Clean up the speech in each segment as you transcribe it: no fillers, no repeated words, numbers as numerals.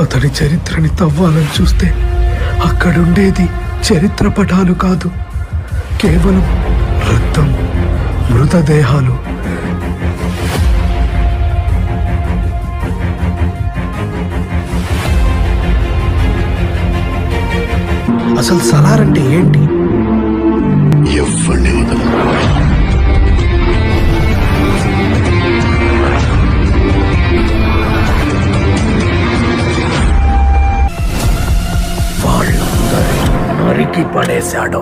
అతడి చరిత్రని తవ్వాలని చూస్తే అక్కడుండేది చరిత్ర పటాలు కాదు, కేవలం రక్తం, మృతదేహాలు. అసలు సలార్ అంటే ఏంటి? ఎవరిని వదలరు. నరికి పడేశాడు.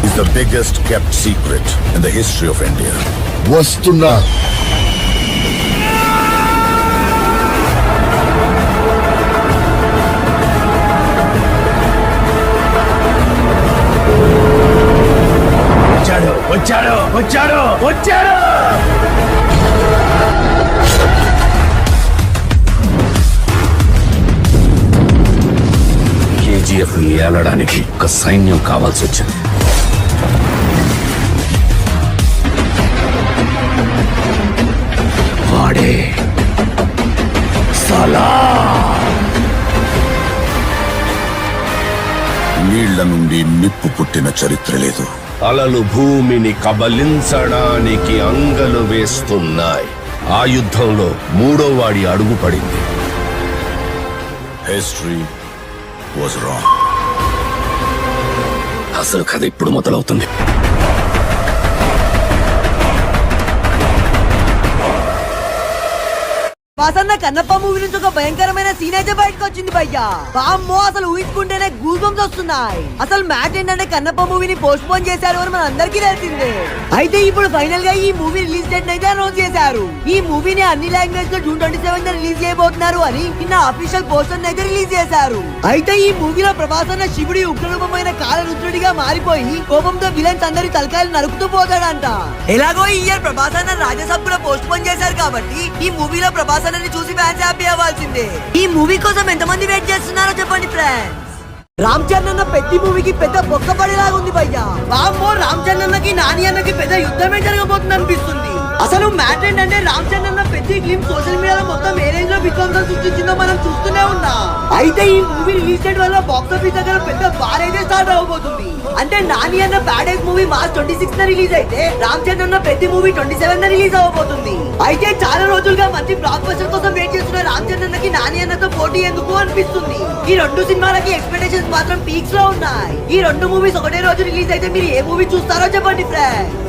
Is the biggest kept secret in the history of India. వస్తున్నా. వచ్చాడు వచ్చాడు వచ్చాడు వచ్చాడు. కేజీఎఫ్ ఏలడానికి ఒక సైన్యం కావాల్సి వచ్చింది. వాడే సలార్. నీళ్ల నుండి నిప్పు పుట్టిన చరిత్ర లేదు. అలలు భూమిని కబలించడానికి అంగలు వేస్తున్నాయి. ఆ యుద్ధంలో మూడో వాడి అడుగు పడింది. History was wrong. అసలు కథ ఇప్పుడు మొదలవుతుంది. వాసన్న కన్నప్ప మూవీ నుంచి ఒక భయంకరమైన సీన్ అయితే బయటకు వచ్చింది భయ్యా. బామ్మో, అసలు ఊహించుకుంటేనే గూస్ బంప్స్ వస్తున్నాయి. అసలు మ్యాట్ ఏంటంటే కన్నప్ప మూవీని పోస్ట్ పోన్ చేశారు అని మన అందరికీ తెలిసిందే. అయితే ఇప్పుడు ఫైనల్ గా ఈ మూవీ రిలీజ్ డేట్ అయితే అనౌన్స్ చేశారు. ఈ మూవీని అన్ని లాంగ్వేజ్ లో జూన్ 27 రిలీజ్ చేయబోతున్నారు అని నిన్న అఫీషియల్ పోస్టర్ అయితే రిలీజ్ చేశారు. అయితే ఈ మూవీలో ప్రభాస్ అన్న శివుడి ఉగ్రరూపమైన కాలరుద్రుడిగా మారిపోయి కోపంతో విలన్స్ అందరి తలకాయలు నరుకుతూ పోతాడంట. ఎలాగో ఈ ఇయర్ ప్రభాస్ అన్న రాజ్యసభ కూడా పోస్ట్ పోన్ చేశారు కాబట్టి ఈ మూవీలో ప్రభాస్ చూసి ఫ్యాన్స్ హ్యాపీ అవ్వాల్సిందే. ఈ మూవీ కోసం ఎంతమంది వెయిట్ చేస్తున్నారో చెప్పండి ఫ్రెండ్స్. రామ్ చరణ్ అన్న పెద్ద మూవీకి పెద్ద బొక్క పడేలాగా ఉంది భయ్యా. వామ్మో, రామ్ చరణ్ అన్నకి నాని అన్నకి పెద్ద యుద్ధమే జరగబోతుంది అనిపిస్తుంది. అసలు మ్యాటర్ ఏంటంటే రామ్ చరణ్ అన్న పెద్ద క్లిప్ సోషల్ మీడియాలో మొత్తం ఏ రేంజ్ లో విధ్వంసం సృష్టించిందో మనం చూస్తూనే ఉన్నాం. అయితే ఈ మూవీ రిలీజ్ డేట్ వల్ల బాక్స్ ఆఫీస్ దగ్గర పెద్ద బార్ అయితే స్టార్ట్ అవబోతుంది. అంటే నాని అన్న ప్యాడేజ్ మూవీ మార్చ్ 26 రిలీజ్ అయితే రామ్ చరణ్ అన్న పెద్ద మూవీ 27 రిలీజ్ అవబోతుంది. అయితే చాలా రోజులుగా మంచి బ్లాక్ బస్టర్ కోసం వెయిట్ చేస్తున్న రామ్ చరణ్ అన్నకి నాని అన్నతో పోటీ ఎందుకు అనిపిస్తుంది. ఈ రెండు సినిమాలకి ఎక్స్పెక్టేషన్స్ మాత్రం పీక్స్ లో ఉన్నాయి. ఈ రెండు మూవీస్ ఒకటే రోజు రిలీజ్ అయితే మీరు ఏ మూవీ చూస్తారో చెప్పండి ఫ్రెండ్స్.